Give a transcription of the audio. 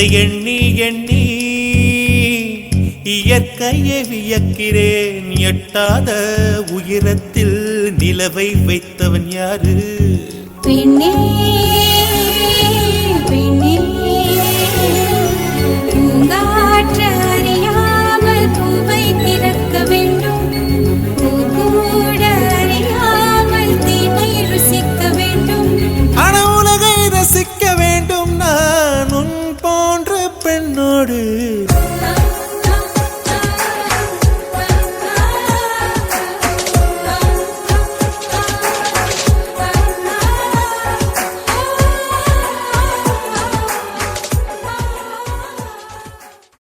இதை எண்ணி எண்ணி இயற்கையை வியக்கிறேன். எட்டாத உயரத்தில் நிலவை வைத்தவன் யாரு? பெண்ணே பெண்ணே பூங்காற்று அறியாமல் பூவை திறக்க வேண்டும். பூக்கூட அறியாமல் தீமை ருசிக்க வேண்டும். ஆன உலகை ரசிக்க வேண்டும். நான் உன் போன்ற பெண்ணோடு